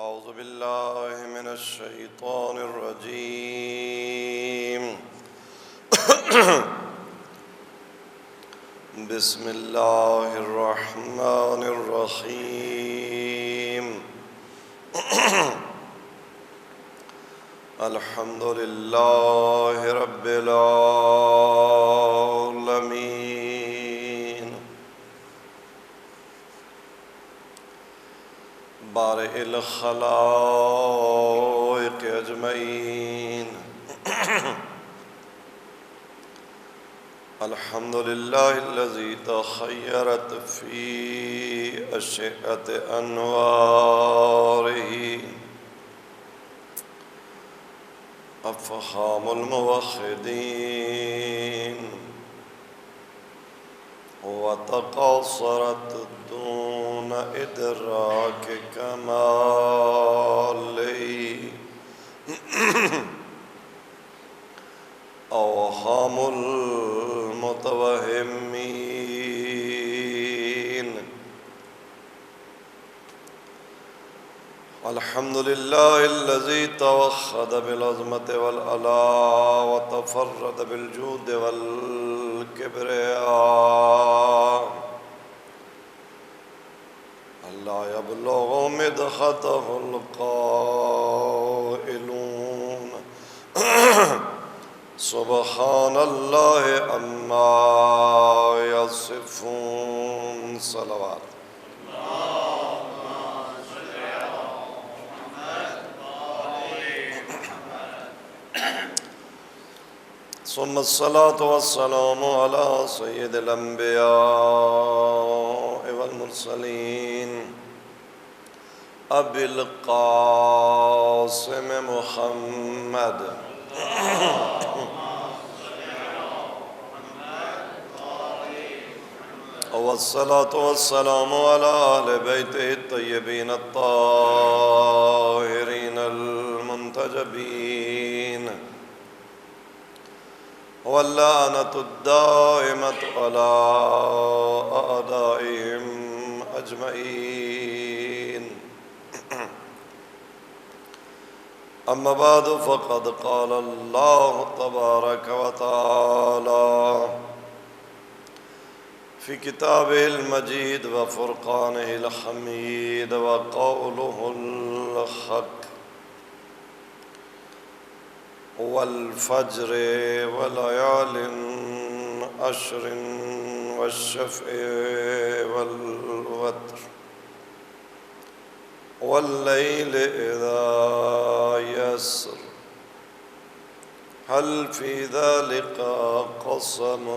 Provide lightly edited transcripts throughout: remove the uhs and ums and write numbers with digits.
أعوذ بالله من الشيطان الرجيم بسم الله الرحمن الرحيم الحمد لله رب العالمين بارئ الخلائق أجمعين الحمد لله الذي تخيرت في أشعة أنواره أفهام الموحدين وتقاصرت دون إدراك كماله أوهام المتوهمين الحمد لله الذي توحد بالعظمة والعلا وتفرد بالجود والكبرياء لا يبلغ مدحته القائلون سبحان الله عما يصفون صلوات ثم الصلاة والسلام على سيد الأنبياء والمرسلين أبي القاسم محمد والصلاة والسلام على أهل بيته الطيبين الطاهرين المنتجبين واللعنة الدائمة على أعدائهم أجمعين أما بعد فقد قال الله تبارك وتعالى في كتابه المجيد وفرقانه الحميد وقوله الحق والفجر وليال عشر والشفع والوتر والليل إذا يسر هل في ذلك قسم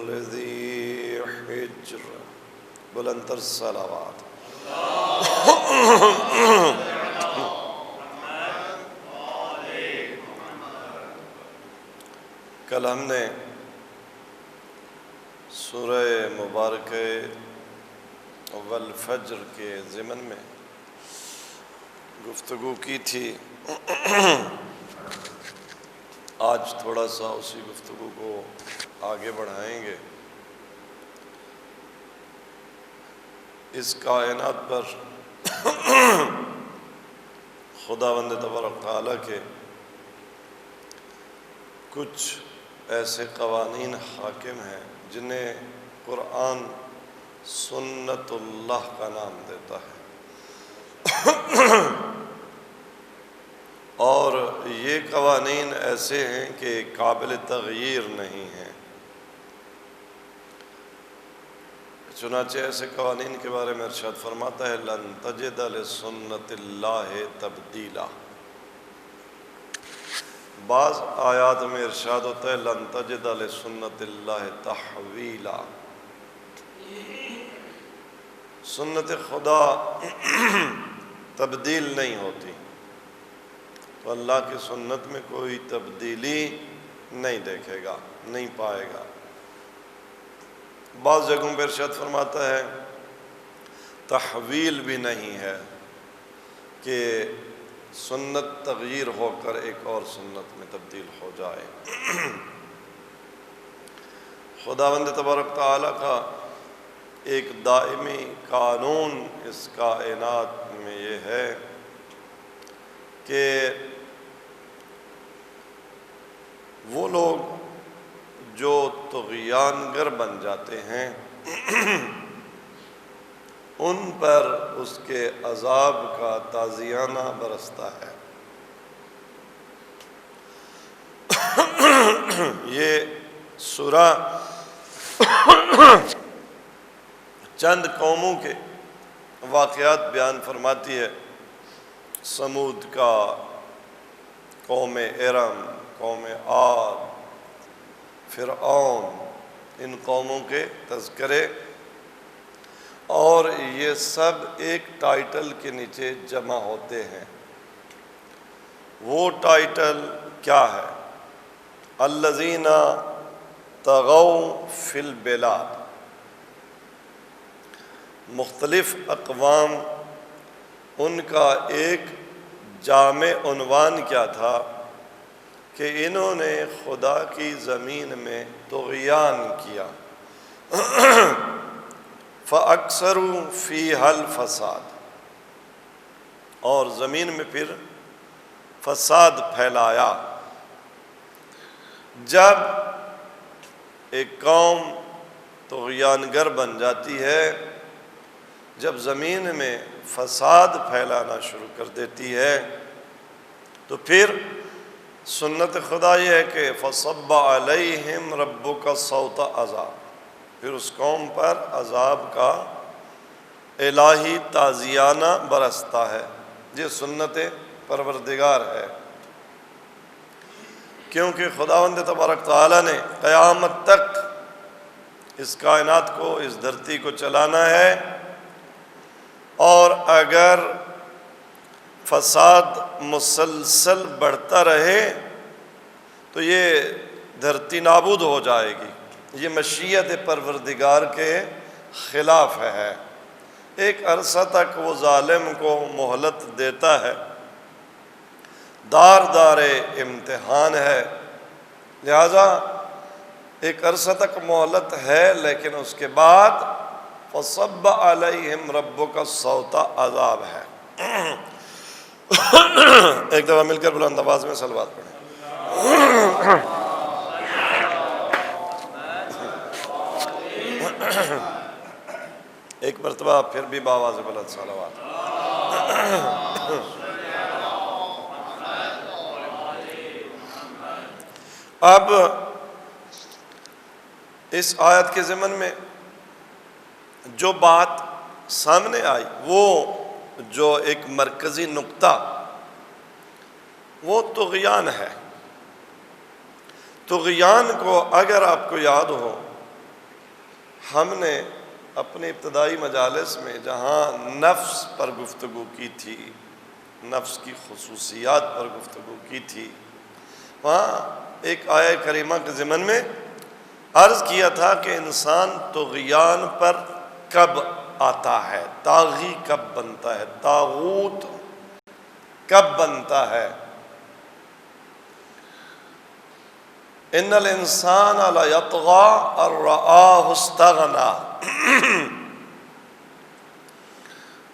لذي حجر بلندر الصلوات کل ہم نے سورہ مبارکہ والفجر کے ضمن میں گفتگو کی تھی آج تھوڑا سا اسی گفتگو کو آگے بڑھائیں گے اس کائنات پر خداوند تبارک تعالیٰ کے کچھ ایسے قوانین حاکم ہیں جنہیں قرآن سنت اللہ کا نام دیتا ہے اور یہ قوانین ایسے ہیں کہ قابل تغییر نہیں ہیں چنانچہ ایسے قوانین کے بارے میں ارشاد فرماتا ہے لن تجد لسنت اللہ تبدیلا بعض آیات میں ارشاد ہوتا ہے لن تجد لسنت اللہ تحویلا سنت خدا تبدیل نہیں ہوتی تو اللہ کی سنت میں کوئی تبدیلی نہیں دیکھے گا نہیں پائے گا بعض جگہوں پر ارشاد فرماتا ہے تحویل بھی نہیں ہے کہ سنت تغییر ہو کر ایک اور سنت میں تبدیل ہو جائے خداوند تبارک تعالیٰ کا ایک دائمی قانون اس کائنات میں یہ ہے کہ وہ لوگ جو طغیان گر بن جاتے ہیں ان پر اس کے عذاب کا تازیانہ برستا ہے۔ یہ سورہ چند قوموں کے واقعات بیان فرماتی ہے، سمود کا، قوم ارم، قوم عاد، فرعون، ان قوموں کے تذکرے، اور یہ سب ایک ٹائٹل کے نیچے جمع ہوتے ہیں۔ وہ ٹائٹل کیا ہے؟ الذین طغوا فی البلاد۔ مختلف اقوام، ان کا ایک جامع عنوان کیا تھا کہ انہوں نے خدا کی زمین میں طغیان کیا۔ فَأَكْثَرُوا فِيهَا الْفَسَادَ، اور زمین میں پھر فساد پھیلایا۔ جب ایک قوم طغیان گر بن جاتی ہے، جب زمین میں فساد پھیلانا شروع کر دیتی ہے، تو پھر سنت خدا یہ ہے کہ فَصَبَّ عَلَيْهِمْ رَبُّكَ صَوْتَ عَذَابٍ، پھر اس قوم پر عذاب کا الہی تازیانہ برستا ہے۔ یہ سنت پروردگار ہے، کیونکہ خداوند تبارک تعالیٰ نے قیامت تک اس کائنات کو، اس دھرتی کو چلانا ہے، اور اگر فساد مسلسل بڑھتا رہے تو یہ دھرتی نابود ہو جائے گی۔ یہ مشیت پروردگار کے خلاف ہے۔ ایک عرصہ تک وہ ظالم کو مہلت دیتا ہے، دار دار امتحان ہے، لہذا ایک عرصہ تک مہلت ہے، لیکن اس کے بعد فَصَبَّ عَلَيْهِمْ رَبُّكَ صَوْتَ عذاب ہے۔ ایک دفعہ مل کر بلند آواز میں صلوات پڑھیں۔ ایک مرتبہ پھر بھی باواز بلند صلوات۔ اب اس آیت کے ضمن میں جو بات سامنے آئی، وہ جو ایک مرکزی نقطہ، وہ طغیان ہے۔ طغیان کو اگر آپ کو یاد ہو، ہم نے اپنی ابتدائی مجالس میں جہاں نفس پر گفتگو کی تھی، نفس کی خصوصیات پر گفتگو کی تھی، وہاں ایک آیہ کریمہ کے ضمن میں عرض کیا تھا کہ انسان طغیان پر کب آتا ہے، طاغی کب بنتا ہے، طاغوت کب بنتا ہے۔ ان الانسان لیطغی ان رآہ استغنی،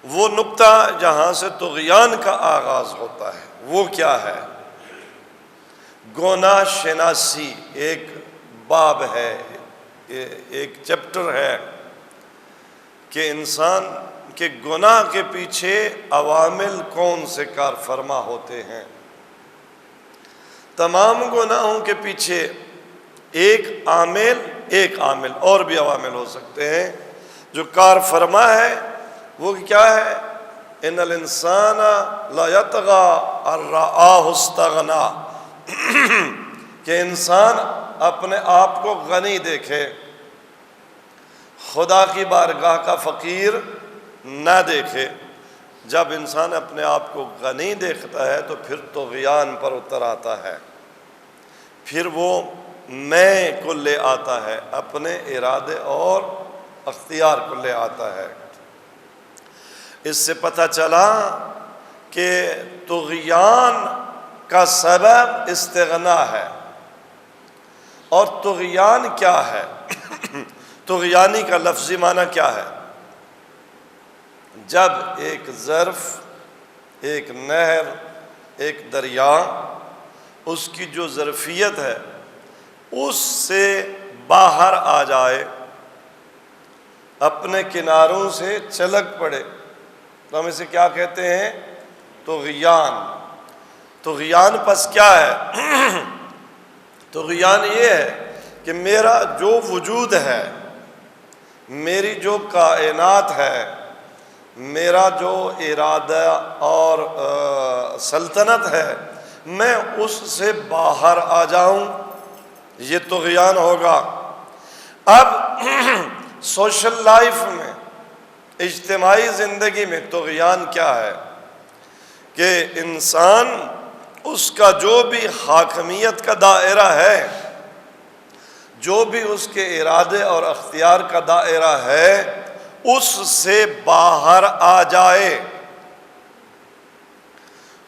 وہ نقطہ جہاں سے طغیان کا آغاز ہوتا ہے وہ کیا ہے؟ گناہ شناسی ایک باب ہے، ایک چیپٹر ہے کہ انسان کے گناہ کے پیچھے عوامل کون سے کار فرما ہوتے ہیں۔ تمام گناہوں کے پیچھے ایک عامل اور بھی عوامل ہو سکتے ہیں جو کار فرما ہے، وہ کیا ہے؟ ان الانسان لا یطغی ان رآہ استغنی، کہ انسان اپنے آپ کو غنی دیکھے، خدا کی بارگاہ کا فقیر نہ دیکھے۔ جب انسان اپنے آپ کو غنی دیکھتا ہے تو پھر طغیان پر اتر آتا ہے، پھر وہ میں کو لے آتا ہے، اپنے ارادے اور اختیار کو لے آتا ہے۔ اس سے پتہ چلا کہ طغیان کا سبب استغنا ہے۔ اور طغیان کیا ہے؟ طغیانی کا لفظی معنی کیا ہے؟ جب ایک ظرف، ایک نہر ایک دریا اس کی جو ظرفیت ہے اس سے باہر آ جائے، اپنے کناروں سے چلک پڑے، تو ہم اسے کیا کہتے ہیں؟ طغیان۔ طغیان پس کیا ہے؟ طغیان یہ ہے کہ میرا جو وجود ہے، میری جو کائنات ہے، میرا جو ارادہ اور سلطنت ہے، میں اس سے باہر آ جاؤں، یہ طغیان ہوگا۔ اب سوشل لائف میں، اجتماعی زندگی میں طغیان کیا ہے؟ کہ انسان اس کا جو بھی حاکمیت کا دائرہ ہے، جو بھی اس کے ارادے اور اختیار کا دائرہ ہے، اس سے باہر آ جائے،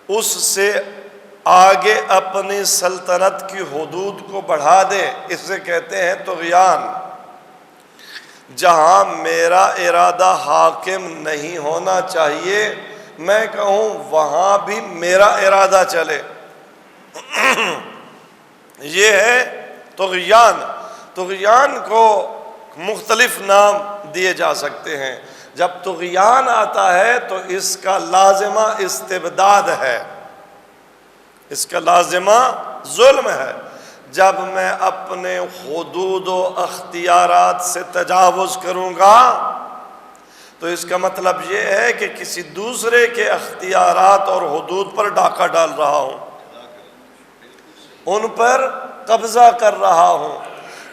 اس سے آگے اپنی سلطنت کی حدود کو بڑھا دے، اسے کہتے ہیں طغیان۔ جہاں میرا ارادہ حاکم نہیں ہونا چاہیے، میں کہوں وہاں بھی میرا ارادہ چلے، یہ ہے طغیان۔ طغیان کو مختلف نام دیے جا سکتے ہیں۔ جب طغیان آتا ہے تو اس کا لازمہ استبداد ہے، اس کا لازمہ ظلم ہے۔ جب میں اپنے حدود و اختیارات سے تجاوز کروں گا تو اس کا مطلب یہ ہے کہ کسی دوسرے کے اختیارات اور حدود پر ڈاکہ ڈال رہا ہوں، ان پر قبضہ کر رہا ہوں۔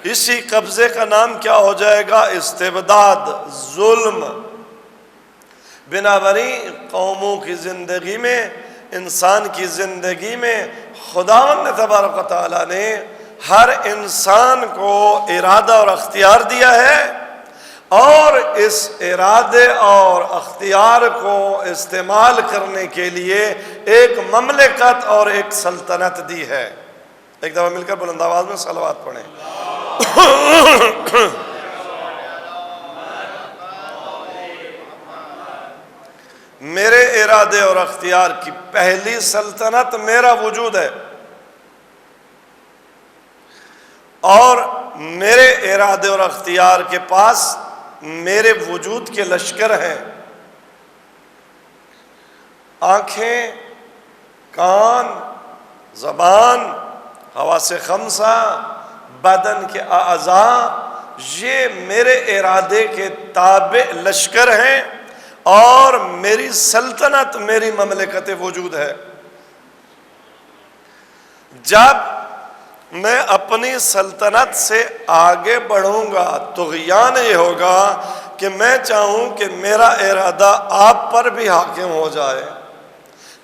اسی قبضے کا نام کیا ہو جائے گا؟ استبداد، ظلم۔ بنابراین قوموں کی زندگی میں، انسان کی زندگی میں خداوند تبارک و تعالیٰ نے ہر انسان کو ارادہ اور اختیار دیا ہے، اور اس ارادے اور اختیار کو استعمال کرنے کے لیے ایک مملکت اور ایک سلطنت دی ہے۔ ایک دفعہ مل کر بلند آواز میں صلوات پڑھیں۔ میرے ارادے اور اختیار کی پہلی سلطنت میرا وجود ہے، اور میرے ارادے اور اختیار کے پاس میرے وجود کے لشکر ہیں۔ آنکھیں، کان، زبان، حواس خمسہ، بدن کے اعضاء، یہ میرے ارادے کے تابع لشکر ہیں، اور میری سلطنت، میری مملکت وجود ہے۔ جب میں اپنی سلطنت سے آگے بڑھوں گا، طغیان یہ ہوگا کہ میں چاہوں کہ میرا ارادہ آپ پر بھی حاکم ہو جائے،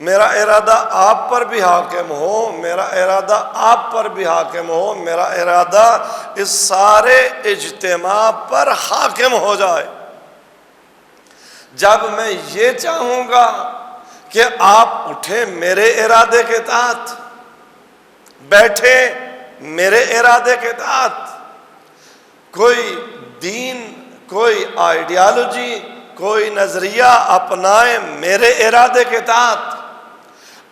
میرا ارادہ آپ پر بھی حاکم ہو، میرا ارادہ آپ پر بھی حاکم ہو، میرا ارادہ اس سارے اجتماع پر حاکم ہو جائے۔ جب میں یہ چاہوں گا کہ آپ اٹھیں میرے ارادے کے تحت، بیٹھیں میرے ارادے کے تحت، کوئی دین، کوئی آئیڈیالوجی، کوئی نظریہ اپنائیں میرے ارادے کے تحت،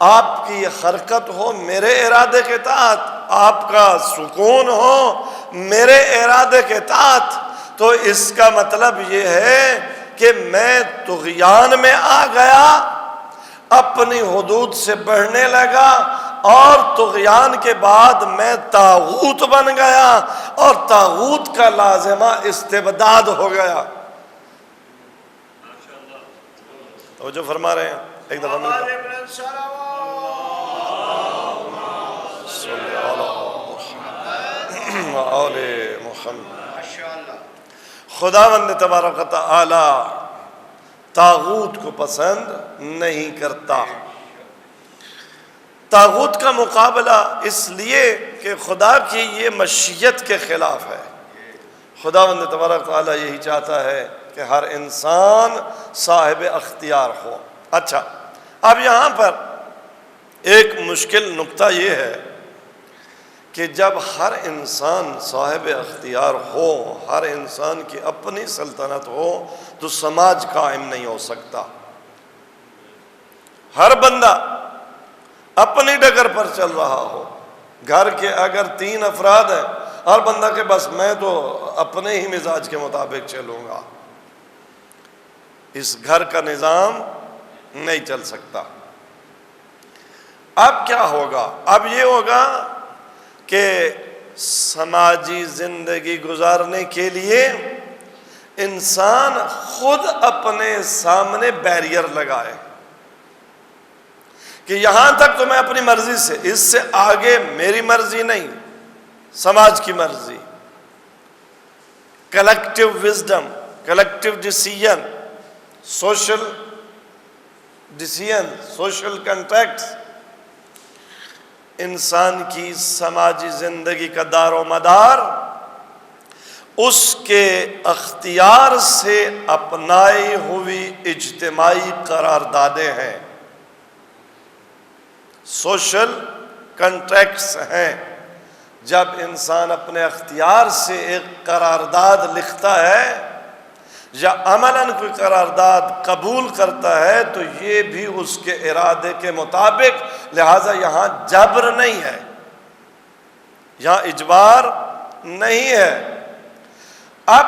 آپ کی حرکت ہو میرے ارادے کے تحت، آپ کا سکون ہو میرے ارادے کے تحت، تو اس کا مطلب یہ ہے کہ میں طغیان میں آ گیا، اپنی حدود سے بڑھنے لگا، اور طغیان کے بعد میں طاغوت بن گیا، اور طاغوت کا لازمہ استبداد ہو گیا۔ تو جو فرما رہے ہیں ایک دفعہ خداوند تبارک و تعالی طاغوت کو پسند نہیں کرتا۔ طاغوت کا مقابلہ اس لیے کہ خدا کی یہ مشیت کے خلاف ہے۔ خداوند تبارک و تعالی یہی چاہتا ہے کہ ہر انسان صاحب اختیار ہو۔ اچھا، اب یہاں پر ایک مشکل نقطہ یہ ہے کہ جب ہر انسان صاحب اختیار ہو، ہر انسان کی اپنی سلطنت ہو، تو سماج قائم نہیں ہو سکتا۔ ہر بندہ اپنی ڈگر پر چل رہا ہو، گھر کے اگر 3 افراد ہیں، ہر بندہ کہ بس میں تو اپنے ہی مزاج کے مطابق چلوں گا، اس گھر کا نظام نہیں چل سکتا۔ اب کیا ہوگا؟ اب یہ ہوگا کہ سماجی زندگی گزارنے کے لیے انسان خود اپنے سامنے بیریئر لگائے کہ یہاں تک تو میں اپنی مرضی سے، اس سے آگے میری مرضی نہیں، سماج کی مرضی، collective wisdom, collective decision, social decision, social contracts, انسان کی سماجی زندگی کا دار و مدار اس کے اختیار سے اپنائی ہوئی اجتماعی قراردادیں ہیں، سوشل کنٹریکٹس ہیں۔ جب انسان اپنے اختیار سے ایک قرارداد لکھتا ہے یا عملاً کوئی قرارداد قبول کرتا ہے تو یہ بھی اس کے ارادے کے مطابق، لہٰذا یہاں جبر نہیں ہے، یہاں اجبار نہیں ہے۔ اب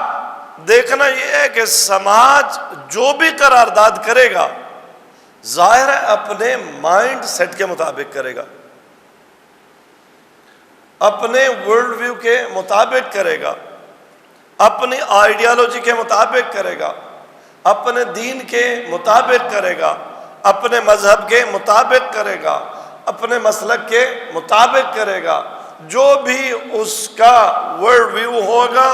دیکھنا یہ ہے کہ سماج جو بھی قرارداد کرے گا ظاہر ہے اپنے مائنڈ سیٹ کے مطابق کرے گا، اپنے ورلڈ ویو کے مطابق کرے گا، اپنی آئیڈیالوجی کے مطابق کرے گا، اپنے دین کے مطابق کرے گا، اپنے مذہب کے مطابق کرے گا، اپنے مسلک کے مطابق کرے گا۔ جو بھی اس کا ورلڈ ویو ہوگا،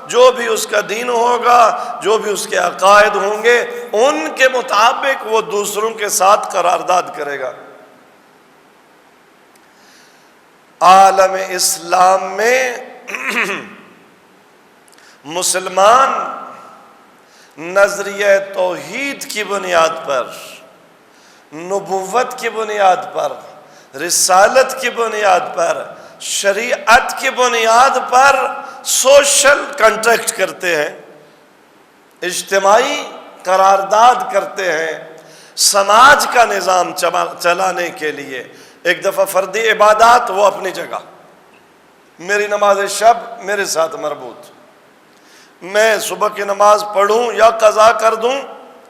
جو بھی اس کا دین ہوگا، جو بھی اس کے عقائد ہوں گے، ان کے مطابق وہ دوسروں کے ساتھ قرارداد کرے گا۔ عالم اسلام میں مسلمان نظریہ توحید کی بنیاد پر، نبوت کی بنیاد پر، رسالت کی بنیاد پر، شریعت کی بنیاد پر سوشل کنٹریکٹ کرتے ہیں، اجتماعی قرارداد کرتے ہیں سماج کا نظام چلانے کے لیے۔ ایک دفعہ فردی عبادات وہ اپنی جگہ، میری نماز شب میرے ساتھ مربوط، میں صبح کی نماز پڑھوں یا قضا کر دوں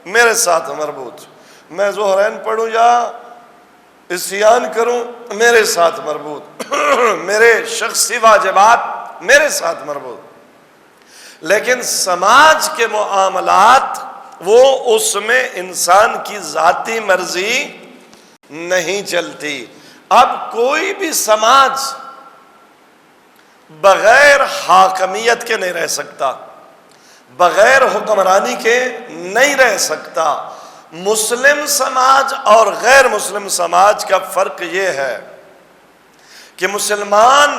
میرے ساتھ مربوط، میں ظہرین پڑھوں یا عصیان کروں میرے ساتھ مربوط، میرے شخصی واجبات میرے ساتھ مربوط۔ لیکن سماج کے معاملات وہ اس میں انسان کی ذاتی مرضی نہیں چلتی۔ اب کوئی بھی سماج بغیر حاکمیت کے نہیں رہ سکتا، بغیر حکمرانی کے نہیں رہ سکتا۔ مسلم سماج اور غیر مسلم سماج کا فرق یہ ہے کہ مسلمان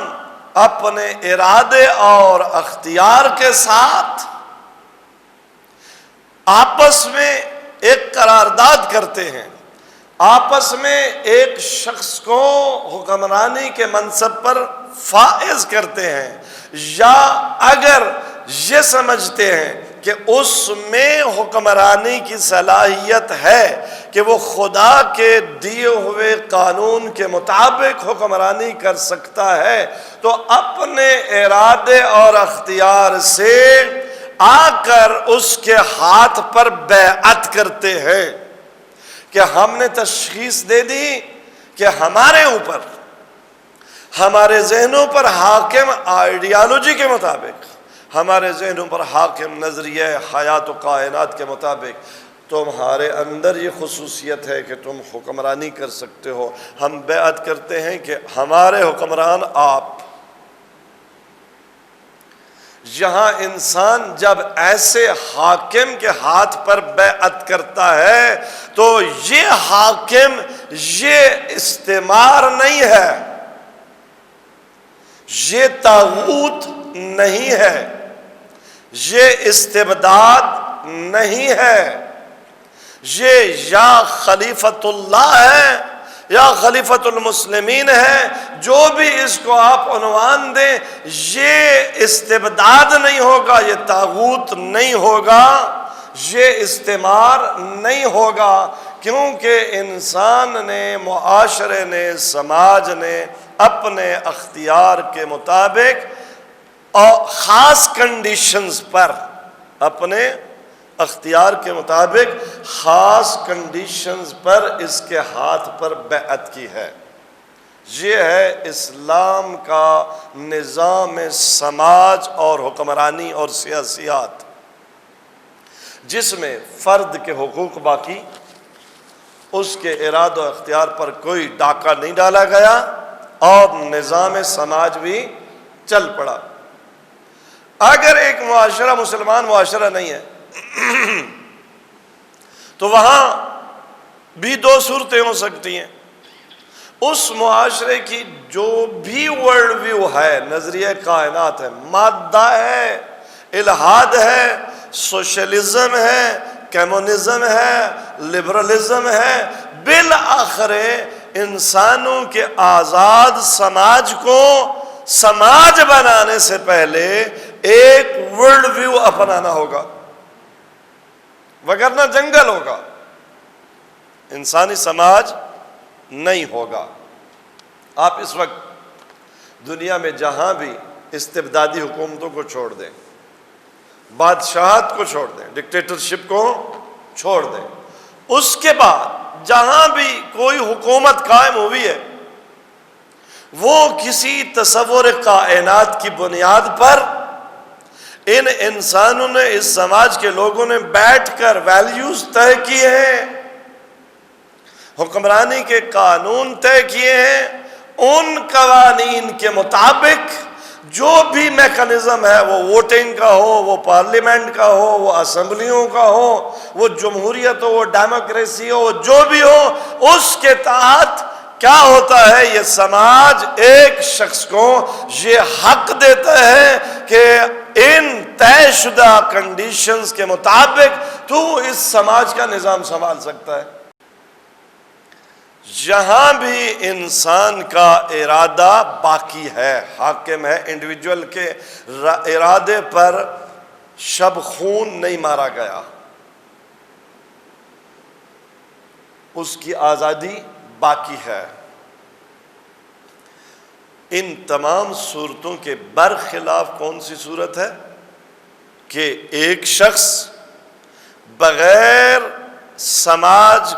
اپنے ارادے اور اختیار کے ساتھ آپس میں ایک قرارداد کرتے ہیں، آپس میں ایک شخص کو حکمرانی کے منصب پر فائز کرتے ہیں، یا اگر یہ سمجھتے ہیں کہ اس میں حکمرانی کی صلاحیت ہے کہ وہ خدا کے دیے ہوئے قانون کے مطابق حکمرانی کر سکتا ہے، تو اپنے ارادے اور اختیار سے آ کر اس کے ہاتھ پر بیعت کرتے ہیں کہ ہم نے تشخیص دے دی کہ ہمارے اوپر، ہمارے ذہنوں پر حاکم آئیڈیالوجی کے مطابق، ہمارے ذہنوں پر حاکم نظریہ حیات و کائنات کے مطابق تمہارے اندر یہ خصوصیت ہے کہ تم حکمرانی کر سکتے ہو۔ ہم بیعت کرتے ہیں کہ ہمارے حکمران آپ۔ یہاں انسان جب ایسے حاکم کے ہاتھ پر بیعت کرتا ہے تو یہ حاکم، یہ استعمار نہیں ہے، یہ طاغوت نہیں ہے، یہ استبداد نہیں ہے، یہ یا خلیفۃ اللہ ہے یا خلیفۃ المسلمین ہے، جو بھی اس کو آپ عنوان دیں، یہ استبداد نہیں ہوگا، یہ طاغوت نہیں ہوگا، یہ استعمار نہیں ہوگا، کیونکہ انسان نے، معاشرے نے، سماج نے اپنے اختیار کے مطابق اور خاص کنڈیشنز پر، اپنے اختیار کے مطابق خاص کنڈیشنز پر اس کے ہاتھ پر بیعت کی ہے۔ یہ ہے اسلام کا نظام سماج اور حکمرانی اور سیاسیات، جس میں فرد کے حقوق باقی، اس کے ارادہ و اختیار پر کوئی ڈاکہ نہیں ڈالا گیا، اور نظام سماج بھی چل پڑا۔ اگر ایک معاشرہ مسلمان معاشرہ نہیں ہے تو وہاں بھی دو صورتیں ہو سکتی ہیں۔ اس معاشرے کی جو بھی ورلڈ ویو ہے، نظریہ کائنات ہے، مادہ ہے، الحاد ہے، سوشلزم ہے، کمیونزم ہے، لبرلزم ہے، بالآخر انسانوں کے آزاد سماج کو سماج بنانے سے پہلے ایک ورلڈ ویو اپنانا ہوگا، وگرنہ جنگل ہوگا، انسانی سماج نہیں ہوگا۔ آپ اس وقت دنیا میں جہاں بھی استبدادی حکومتوں کو چھوڑ دیں، بادشاہت کو چھوڑ دیں، ڈکٹیٹرشپ کو چھوڑ دیں، اس کے بعد جہاں بھی کوئی حکومت قائم ہوئی ہے وہ کسی تصور کائنات کی بنیاد پر ان انسانوں نے، اس سماج کے لوگوں نے بیٹھ کر ویلیوز طے کیے ہیں، حکمرانی کے قانون طے کیے ہیں، ان قوانین کے مطابق جو بھی میکانزم ہے، وہ ووٹنگ کا ہو، وہ پارلیمنٹ کا ہو، وہ اسمبلیوں کا ہو، وہ جمہوریت ہو، وہ ڈیموکریسی ہو، جو بھی ہو، اس کے تحت کیا ہوتا ہے، یہ سماج ایک شخص کو یہ حق دیتا ہے کہ ان طے شدہ کنڈیشنز کے مطابق تو اس سماج کا نظام سنبھال سکتا ہے۔ جہاں بھی انسان کا ارادہ باقی ہے، حاکم ہے، انڈیویجول کے ارادے پر شب خون نہیں مارا گیا، اس کی آزادی باقی ہے۔ ان تمام صورتوں کے برخلاف کون سی صورت ہے کہ ایک شخص بغیر سماج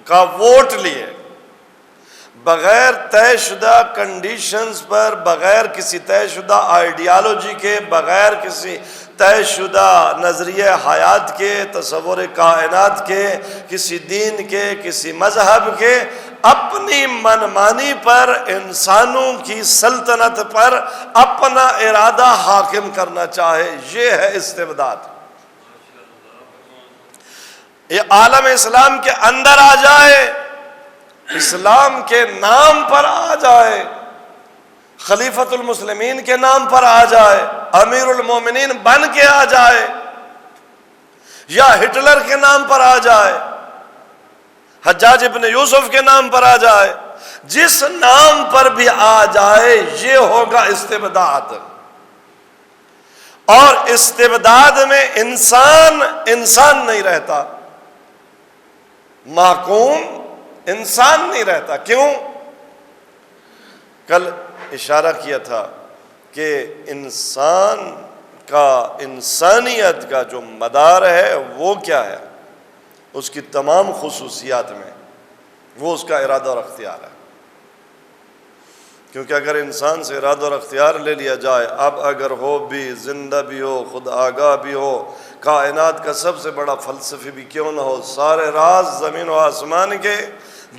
کا ووٹ لیے، بغیر طے شدہ کنڈیشنز پر، بغیر کسی طے شدہ آئیڈیالوجی کے، بغیر کسی طے شدہ نظریہ حیات کے، تصور کائنات کے، کسی دین کے، کسی مذہب کے، اپنی منمانی پر، انسانوں کی سلطنت پر اپنا ارادہ حاکم کرنا چاہے، یہ ہے استبداد۔ یہ عالم اسلام کے اندر آ جائے، اسلام کے نام پر آ جائے، خلیفۃ المسلمین کے نام پر آ جائے، امیر المومنین بن کے آ جائے، یا ہٹلر کے نام پر آ جائے، حجاج ابن یوسف کے نام پر آ جائے، جس نام پر بھی آ جائے یہ ہوگا استبداد۔ اور استبداد میں انسان نہیں رہتا، محکوم انسان نہیں رہتا۔ کیوں؟ کل اشارہ کیا تھا کہ انسان کا، انسانیت کا جو مدار ہے وہ کیا ہے، اس کی تمام خصوصیات میں وہ اس کا ارادہ اور اختیار ہے۔ کیونکہ اگر انسان سے ارادہ اور اختیار لے لیا جائے، اب اگر ہو بھی، زندہ بھی ہو، خود آگاہ بھی ہو، کائنات کا سب سے بڑا فلسفی بھی کیوں نہ ہو، سارے راز زمین و آسمان کے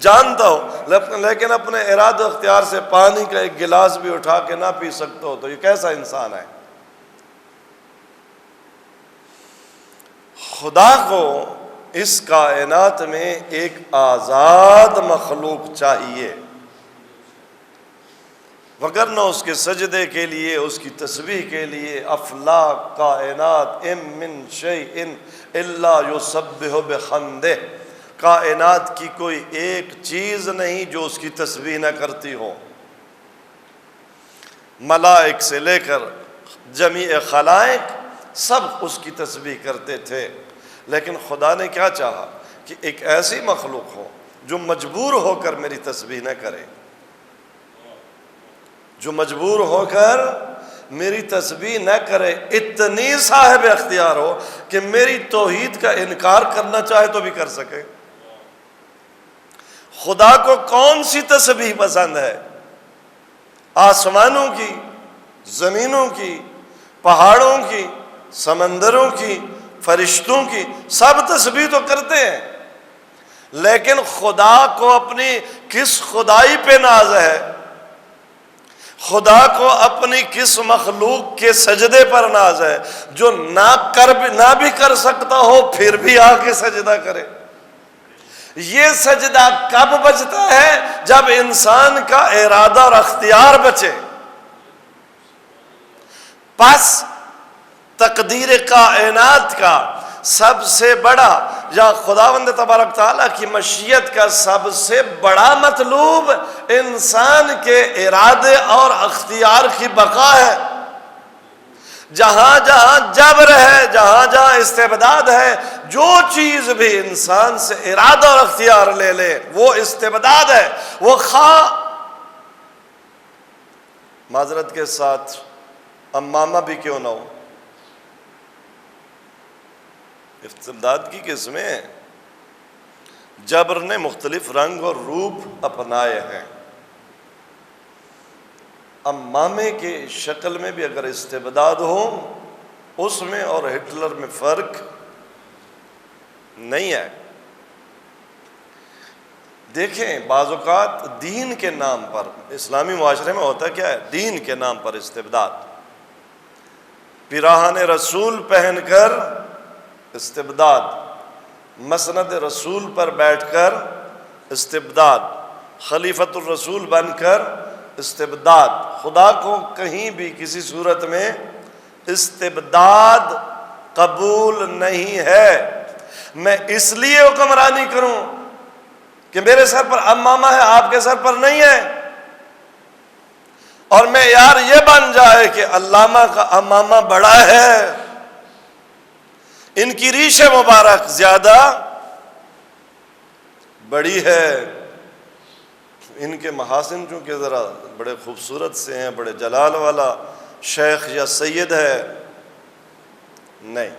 جانتا ہو، لیکن اپنے ارادہ اختیار سے پانی کا ایک گلاس بھی اٹھا کے نہ پی سکتا ہو، تو یہ کیسا انسان ہے؟ خدا کو اس کائنات میں ایک آزاد مخلوق چاہیے، وگرنہ اس کے سجدے کے لیے، اس کی تسبیح کے لیے افلاک، کائنات، ام من شیء الا یسبح بحمدہ، کائنات کی کوئی ایک چیز نہیں جو اس کی تسبیح نہ کرتی ہو۔ ملائک سے لے کر جمیع خلائق سب اس کی تسبیح کرتے تھے، لیکن خدا نے کیا چاہا کہ ایک ایسی مخلوق ہو جو مجبور ہو کر میری تسبیح نہ کرے، جو مجبور ہو کر میری تسبیح نہ کرے، اتنی صاحب اختیار ہو کہ میری توحید کا انکار کرنا چاہے تو بھی کر سکے۔ خدا کو کون سی تسبیح پسند ہے؟ آسمانوں کی، زمینوں کی، پہاڑوں کی، سمندروں کی، فرشتوں کی، سب تسبیح تو کرتے ہیں، لیکن خدا کو اپنی کس خدائی پہ ناز ہے؟ خدا کو اپنی کس مخلوق کے سجدے پر ناز ہے جو نہ بھی کر سکتا ہو پھر بھی آ کے سجدہ کرے؟ یہ سجدہ کب بچتا ہے؟ جب انسان کا ارادہ اور اختیار بچے۔ پس تقدیر کائنات کا سب سے بڑا یا خداوند تبارک تعالیٰ کی مشیت کا سب سے بڑا مطلوب انسان کے ارادے اور اختیار کی بقا ہے۔ جہاں جہاں جبر ہے، جہاں جہاں استبداد ہے، جو چیز بھی انسان سے ارادہ اور اختیار لے لے وہ استبداد ہے۔ وہ خواہ معذرت کے ساتھ امامہ بھی کیوں نہ ہو، استبداد کی قسمیں ہیں۔ جبر نے مختلف رنگ اور روپ اپنائے ہیں۔ امامے کی شکل میں بھی اگر استبداد ہو، اس میں اور ہٹلر میں فرق نہیں ہے۔ دیکھیں بعض اوقات دین کے نام پر اسلامی معاشرے میں ہوتا کیا ہے؟ دین کے نام پر استبداد، پیراہن رسول پہن کر استبداد، مسند رسول پر بیٹھ کر استبداد، خلیفۃ الرسول بن کر استبداد۔ خدا کو کہیں بھی کسی صورت میں استبداد قبول نہیں ہے۔ میں اس لیے حکمرانی کروں کہ میرے سر پر امامہ ہے، آپ کے سر پر نہیں ہے، اور معیار یہ بن جائے کہ علامہ کا امامہ بڑا ہے، ان کی ریش مبارک زیادہ بڑی ہے، ان کے محاسن چونکہ ذرا بڑے خوبصورت سے ہیں، بڑے جلال والا شیخ یا سید ہے۔ نہیں،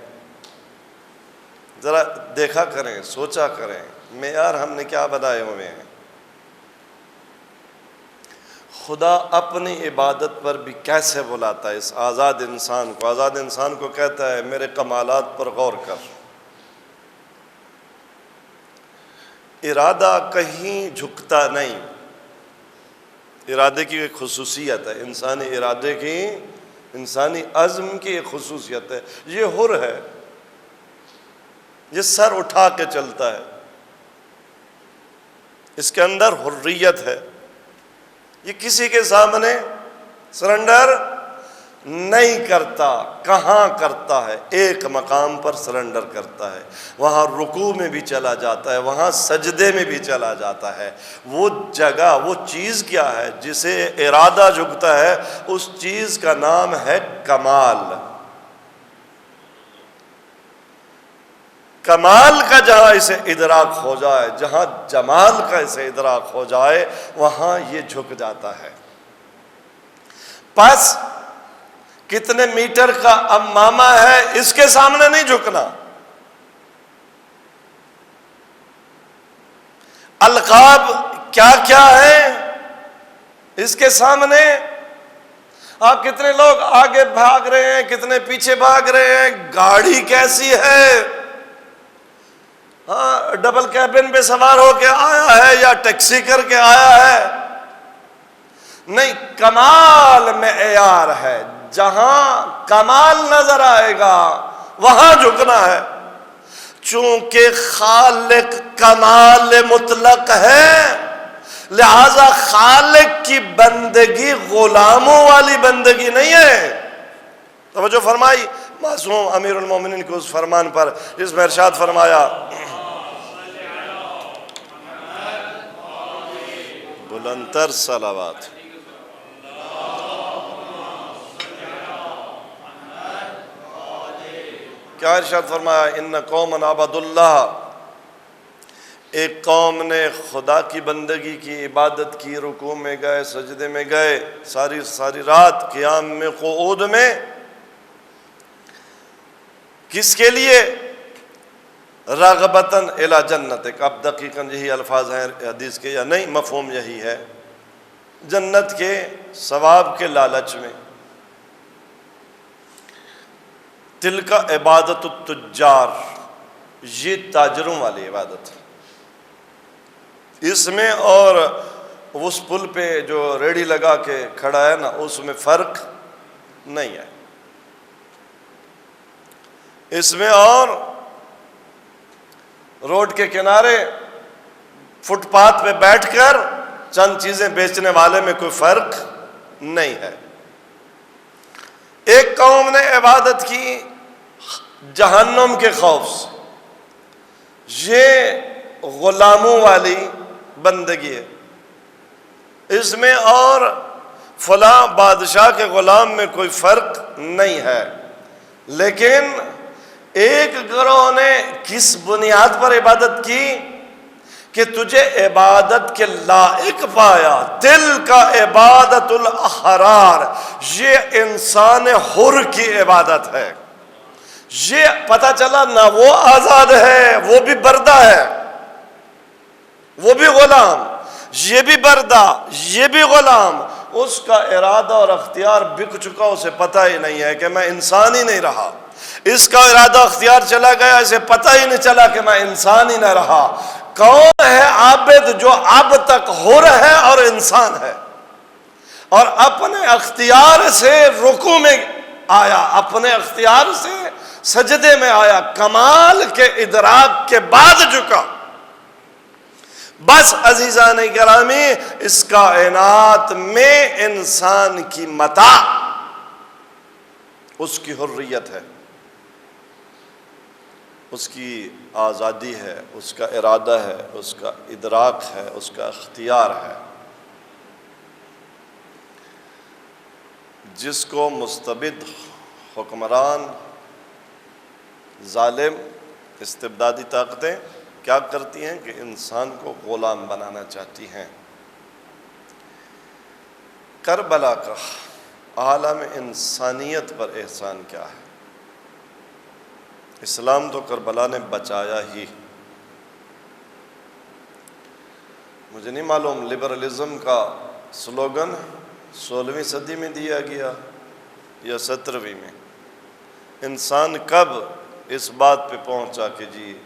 ذرا دیکھا کریں، سوچا کریں معیار ہم نے کیا بنائے ہوئے ہیں۔ خدا اپنی عبادت پر بھی کیسے بلاتا ہے اس آزاد انسان کو؟ آزاد انسان کو کہتا ہے میرے کمالات پر غور کر۔ ارادہ کہیں جھکتا نہیں، ارادے کی ایک خصوصیت ہے، انسانی ارادے کی، انسانی عزم کی ایک خصوصیت ہے، یہ حر ہے، یہ سر اٹھا کے چلتا ہے، اس کے اندر حریت ہے، یہ کسی کے سامنے سرنڈر نہیں کرتا۔ کہاں کرتا ہے؟ ایک مقام پر سرنڈر کرتا ہے، وہاں رکوع میں بھی چلا جاتا ہے، وہاں سجدے میں بھی چلا جاتا ہے۔ وہ جگہ، وہ چیز کیا ہے جسے ارادہ جھکتا ہے؟ اس چیز کا نام ہے کمال۔ کمال کا جہاں اسے ادراک ہو جائے، جہاں جمال کا اسے ادراک ہو جائے، وہاں یہ جھک جاتا ہے۔ پس کتنے میٹر کا امامہ ہے اس کے سامنے نہیں جھکنا، القاب کیا کیا ہے اس کے سامنے، آپ کتنے لوگ آگے بھاگ رہے ہیں، کتنے پیچھے بھاگ رہے ہیں، گاڑی کیسی ہے، ہاں ڈبل کیبن پہ سوار ہو کے آیا ہے یا ٹیکسی کر کے آیا ہے، نہیں، کمال معیار ہے۔ جہاں کمال نظر آئے گا وہاں جھکنا ہے، چونکہ خالق کمال مطلق ہے، لہذا خالق کی بندگی غلاموں والی بندگی نہیں ہے۔ توجہ فرمائی معصوم امیر المومنین کے اس فرمان پر جس میں ارشاد فرمایا، بلندتر صلوات، کیا ارشاد فرمایا؟ ان قوما عبدوا اللہ ایک قوم نے خدا کی بندگی کی، عبادت کی، رکوع میں گئے، سجدے میں گئے، ساری رات قیام میں، قعود میں، کس کے لیے؟ رغبتاً الی جنتک۔ اب دقیقاً یہی الفاظ ہیں حدیث کے یا نہیں، مفہوم یہی ہے، جنت کے ثواب کے لالچ میں۔ تلک عبادت التجار، یہ تاجروں والی عبادت ہے۔ اس میں اور اس پل پہ جو ریڑھی لگا کے کھڑا ہے نا، اس میں فرق نہیں ہے۔ اس میں اور روڈ کے کنارے فٹ پاتھ پہ بیٹھ کر چند چیزیں بیچنے والے میں کوئی فرق نہیں ہے۔ ایک قوم نے عبادت کی جہنم کے خوف سے، یہ غلاموں والی بندگی ہے۔ اس میں اور فلاں بادشاہ کے غلام میں کوئی فرق نہیں ہے، لیکن ایک گروہ نے کس بنیاد پر عبادت کی کہ تجھے عبادت کے لائق پایا۔ دل کا عبادت الاحرار، یہ انسان حر کی عبادت ہے۔ یہ پتہ چلا نہ وہ آزاد ہے، وہ بھی بردہ ہے، وہ بھی غلام، یہ بھی بردہ، یہ بھی غلام۔ اس کا ارادہ اور اختیار بک چکا، اسے پتہ ہی نہیں ہے کہ میں انسان ہی نہیں رہا۔ اس کا ارادہ اختیار چلا گیا، اسے پتہ ہی نہیں چلا کہ میں انسان ہی نہ رہا۔ کون ہے عابد جو اب تک حر ہے اور انسان ہے، اور اپنے اختیار سے رکوع میں آیا، اپنے اختیار سے سجدے میں آیا، کمال کے ادراک کے بعد جھکا۔ بس عزیزان گرامی، اس کائنات میں انسان کی متاع اس کی حریت ہے، اس کی آزادی ہے، اس کا ارادہ ہے، اس کا ادراک ہے، اس کا اختیار ہے۔ جس کو مستبد، حکمران، ظالم، استبدادی طاقتیں کیا کرتی ہیں کہ انسان کو غلام بنانا چاہتی ہیں۔ کربلا کا عالم انسانیت پر احسان کیا ہے؟ اسلام تو کربلا نے بچایا ہی۔ مجھے نہیں معلوم لبرلزم کا سلوگن 16ویں صدی میں دیا گیا یا 17ویں میں۔ انسان کب اس بات پہ پہنچا کہ جی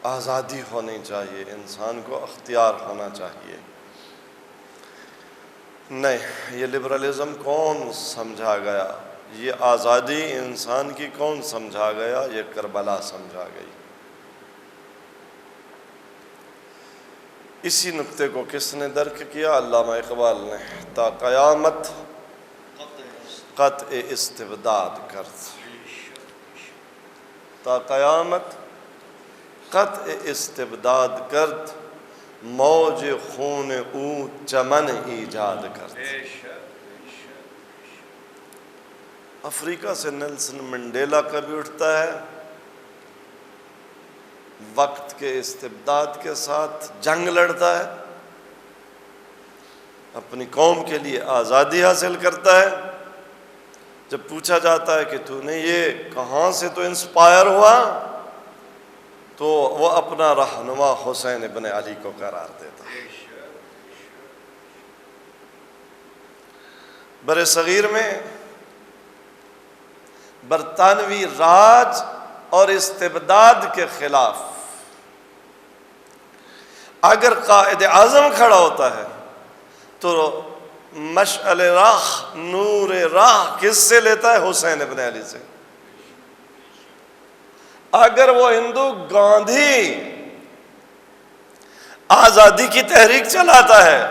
آزادی ہونی چاہیے، انسان کو اختیار ہونا چاہیے؟ نہیں، یہ لبرلزم کون سمجھا گیا؟ یہ آزادی انسان کی کون سمجھا گیا؟ یہ کربلا سمجھا گئی۔ اسی نقطے کو کس نے درک کیا؟ علامہ اقبال نے۔ تا قیامت قطع استبداد کرد، تا قیامت قطع استبداد کرد، موج خون او چمن ایجاد کرد۔ افریقہ سے نیلسن منڈیلا کبھی اٹھتا ہے، وقت کے استبداد کے ساتھ جنگ لڑتا ہے، اپنی قوم کے لیے آزادی حاصل کرتا ہے۔ جب پوچھا جاتا ہے کہ تو نے یہ کہاں سے تو انسپائر ہوا، تو وہ اپنا رہنما حسین ابن علی کو قرار دیتا ہے۔ بر صغیر میں برطانوی راج اور استبداد کے خلاف اگر قائد اعظم کھڑا ہوتا ہے تو مشعل راہ، نور راہ کس سے لیتا ہے؟ حسین ابن علی سے۔ اگر وہ ہندو گاندھی آزادی کی تحریک چلاتا ہے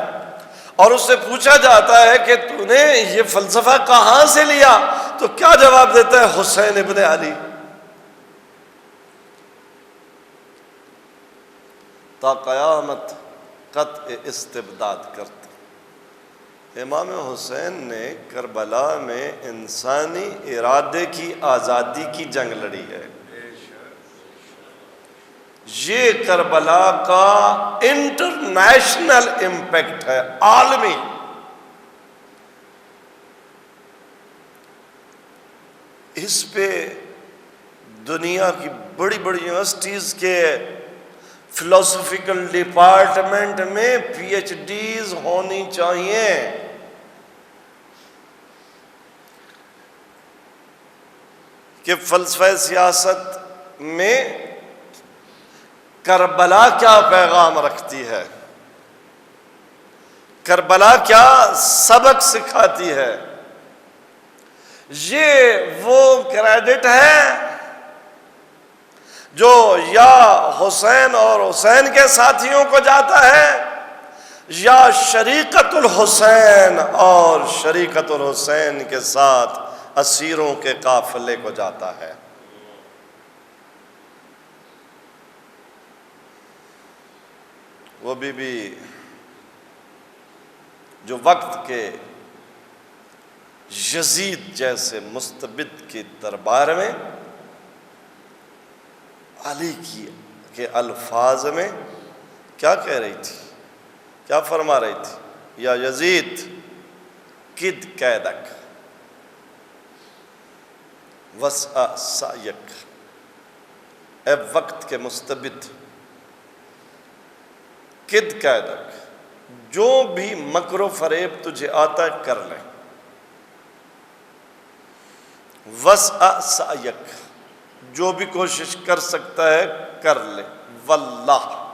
اور اس سے پوچھا جاتا ہے کہ تو نے یہ فلسفہ کہاں سے لیا، تو کیا جواب دیتا ہے؟ حسین ابن علی۔ تا قیامت قطع استبداد کرتے۔ امام حسین نے کربلا میں انسانی ارادے کی آزادی کی جنگ لڑی ہے۔ یہ کربلا کا انٹرنیشنل امپیکٹ ہے، عالمی۔ اس پہ دنیا کی بڑی بڑی یونیورسٹیز کے فلسفیکل ڈپارٹمنٹ میں پی ایچ ڈیز ہونی چاہیے۔ کہ فلسفہ سیاست میں کربلا کیا پیغام رکھتی ہے، کربلا کیا سبق سکھاتی ہے۔ یہ وہ کریڈٹ ہے جو یا حسین اور حسین کے ساتھیوں کو جاتا ہے، یا شریکت الحسین اور شریکت الحسین کے ساتھ اسیروں کے قافلے کو جاتا ہے۔ وہ بی بی جو وقت کے یزید جیسے مستبد کے دربار میں علی کے الفاظ میں کیا کہہ رہی تھی، کیا فرما رہی تھی؟ یا یزید کد قیدک وسع سعیک، اے وقت کے مستبد، کد قیدک، جو بھی مکر و فریب تجھے آتا ہے کر لے، وسع سعیک، جو بھی کوشش کر سکتا ہے کر لے، واللہ،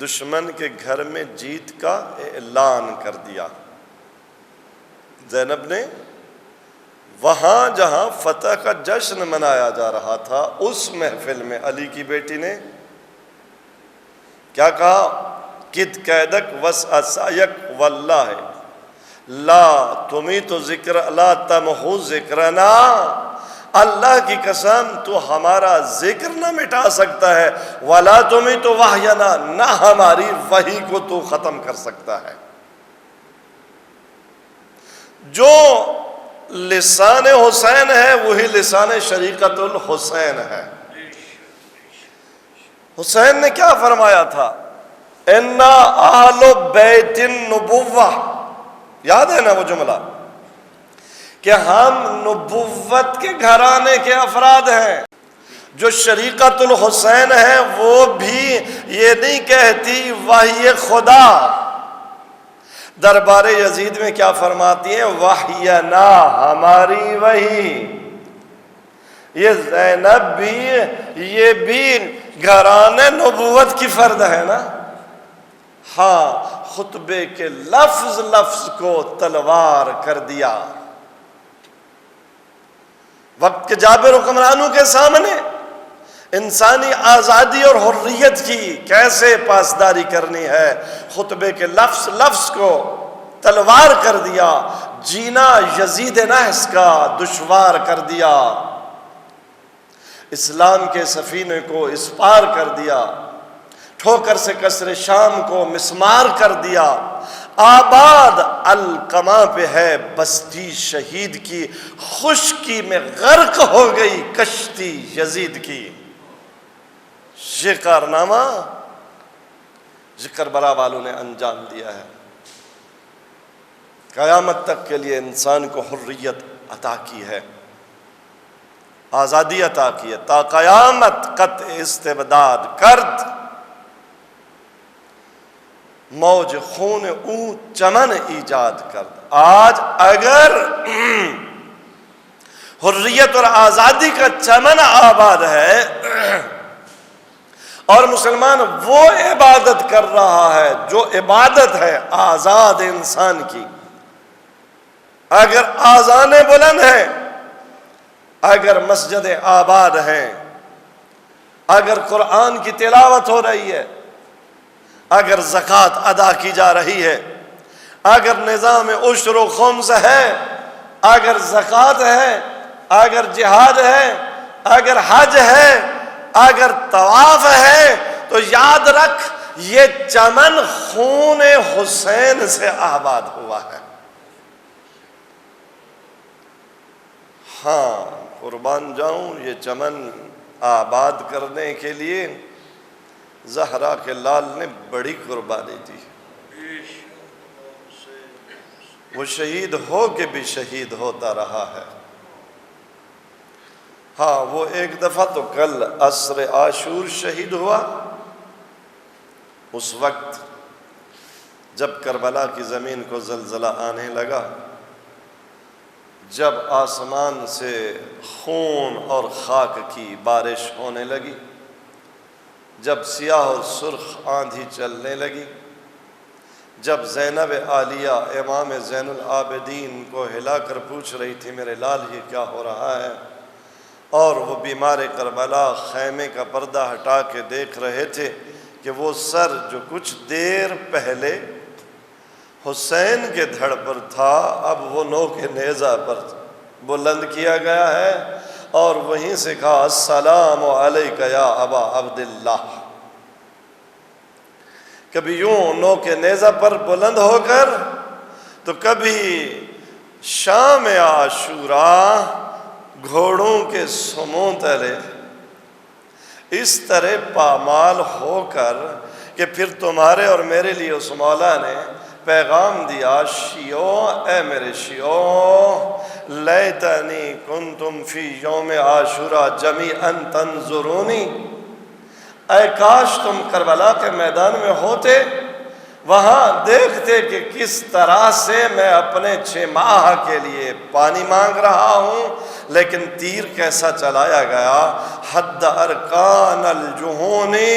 دشمن کے گھر میں جیت کا اعلان کر دیا۔ زینب نے وہاں جہاں فتح کا جشن منایا جا رہا تھا، اس محفل میں علی کی بیٹی نے کیا کہا؟ کد قیدک وسع سعیک واللہ لا تمیت ذکر لا تمحو ذکرنا، اللہ کی قسم تو ہمارا ذکر نہ مٹا سکتا ہے، ولا تمیت وحینا، نہ ہماری وحی کو تو ختم کر سکتا ہے۔ جو لسان حسین ہے وہی لسان شریکت الحسین ہے۔ حسین نے کیا فرمایا تھا؟ اِنَّا أَهْلُ بَيْتِ النُّبُوَّةِ، یاد ہے نا وہ جملہ کہ ہم نبوت کے گھرانے کے افراد ہیں۔ جو شریکت الحسین ہے وہ بھی یہ نہیں کہتی وحی خدا، دربار یزید میں کیا فرماتی ہیں؟ وحینا، ہماری وحی۔ یہ زینب بھی، یہ بھی گھرانے نبوت کی فرد ہے نا۔ ہاں، خطبے کے لفظ لفظ کو تلوار کر دیا۔ وقت کے جابر حکمرانوں کے سامنے انسانی آزادی اور حریت کی کیسے پاسداری کرنی ہے، خطبے کے لفظ لفظ کو تلوار کر دیا۔ جینا یزید نحس کا دشوار کر دیا، اسلام کے سفینے کو اس پار کر دیا، ٹھوکر سے کسر شام کو مسمار کر دیا۔ آباد القما پہ ہے بستی شہید کی، خشکی میں غرق ہو گئی کشتی یزید کی۔ یہ کارنامہ کربلا والوں نے انجام دیا ہے۔ قیامت تک کے لیے انسان کو حریت عطا کی ہے، آزادی عطا کی ہے، تا قیامت قطع استبداد کرد، موج خون او چمن ایجاد کرد۔ آج اگر حریت اور آزادی کا چمن آباد ہے اور مسلمان وہ عبادت کر رہا ہے جو عبادت ہے آزاد انسان کی، اگر آذانیں بلند ہیں، اگر مسجد آباد ہیں، اگر قرآن کی تلاوت ہو رہی ہے، اگر زکوٰۃ ادا کی جا رہی ہے، اگر نظام عشر و خمس ہے، اگر زکوٰۃ ہے، اگر جہاد ہے، اگر حج ہے، اگر طواف ہے، تو یاد رکھ یہ چمن خون حسین سے آباد ہوا ہے۔ ہاں، قربان جاؤں، یہ چمن آباد کرنے کے لیے زہرا کے لال نے بڑی قربانی دی. وہ شہید ہو کے بھی شہید ہوتا رہا ہے. ہاں وہ ایک دفعہ تو کل عصر عاشور شہید ہوا. اس وقت جب کربلا کی زمین کو زلزلہ آنے لگا، جب آسمان سے خون اور خاک کی بارش ہونے لگی، جب سیاہ اور سرخ آندھی چلنے لگی، جب زینب عالیہ امام زین العابدین کو ہلا کر پوچھ رہی تھی میرے لال یہ کیا ہو رہا ہے، اور وہ بیمار کربلا خیمے کا پردہ ہٹا کے دیکھ رہے تھے کہ وہ سر جو کچھ دیر پہلے حسین کے دھڑ پر تھا اب وہ نوک نیزہ پر بلند کیا گیا ہے، اور وہیں سے کہا السلام علیک یا ابا عبداللہ. کبھی یوں نوک نیزہ پر بلند ہو کر تو کبھی شام عاشورا گھوڑوں کے سموں تلے اس طرح پامال ہو کر کہ پھر تمہارے اور میرے لیے اس مولا نے پیغام دیا شیعو اے میرے شیعو لیتنی کنتم فی یوم عاشورا جمیعا تنظرونی، اے کاش تم کربلا کے میدان میں ہوتے، وہاں دیکھتے کہ کس طرح سے میں اپنے 6 ماہ کے لیے پانی مانگ رہا ہوں، لیکن تیر کیسا چلایا گیا، حد ارکان الجہونی،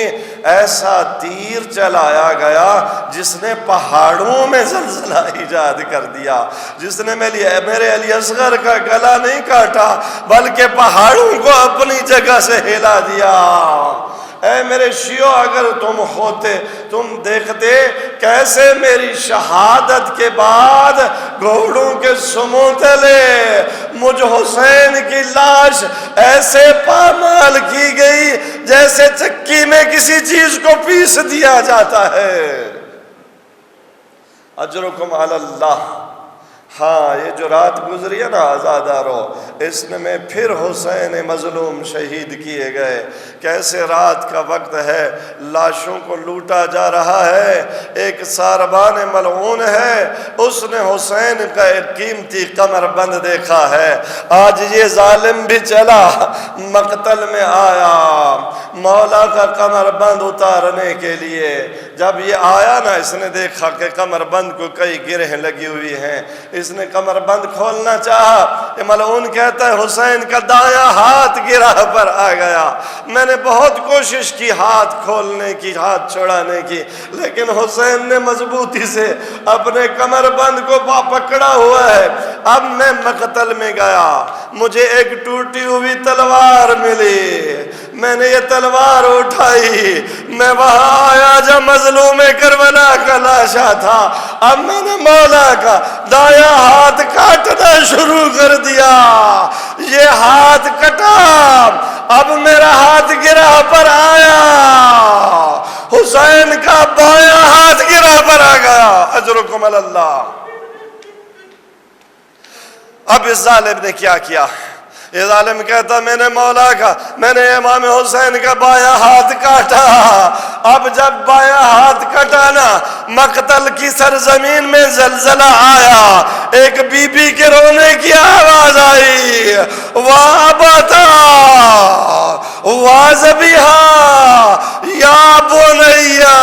ایسا تیر چلایا گیا جس نے پہاڑوں میں زلزلہ ایجاد کر دیا، جس نے میرے علی اصغر کا گلا نہیں کاٹا بلکہ پہاڑوں کو اپنی جگہ سے ہلا دیا. اے میرے شیعو اگر تم ہوتے تم دیکھتے کیسے میری شہادت کے بعد گھوڑوں کے سموں تلے مجھ حسین کی لاش ایسے پامال کی گئی جیسے چکی میں کسی چیز کو پیس دیا جاتا ہے. اجرکم علی اللہ. ہاں یہ جو رات گزری ہے نا آزادارو، اس میں پھر حسین مظلوم شہید کیے گئے. کیسے رات کا وقت ہے، لاشوں کو لوٹا جا رہا ہے، ایک ساربان ملعون ہے، اس نے حسین کا ایک قیمتی کمر بند دیکھا ہے. آج یہ ظالم بھی چلا مقتل میں آیا مولا کا کمر بند اتارنے کے لیے. جب یہ آیا نا اس نے دیکھا کہ کمر بند کو کئی گرہیں لگی ہوئی ہیں، اس نے کمر بند کھولنا چاہا. یہ ملعون کہتا ہے حسین کا دایاں ہاتھ گرہ پر آ گیا. میں نے بہت کوشش کی ہاتھ کھولنے کی، ہاتھ چھڑانے کی، لیکن حسین نے مضبوطی سے اپنے کمر بند کو پکڑا ہوا ہے. اب میں مقتل میں گیا، مجھے ایک ٹوٹی ہوئی تلوار ملی، میں نے یہ تلوار اٹھائی، میں وہاں آیا جب مظلوم کربلا کا لاشا تھا. اب میں نے مولا کا دایاں ہاتھ کاٹنا شروع کر دیا. یہ ہاتھ کٹا، اب میرا ہاتھ گرہ پر آیا، حسین کا بایاں ہاتھ گرہ پر آ گیا. اجرکم علی اللہ. اب اس ظالم نے کیا کیا؟ یہ ظالم کہتا میں نے مولا کا، میں نے امام حسین کا بایاں ہاتھ کاٹا. اب جب بایاں ہاتھ کٹا نا، مقتل کی سرزمین میں زلزلہ آیا، ایک بی بی کے رونے کی آواز آئی، وابتا وازبیہا یا بنیا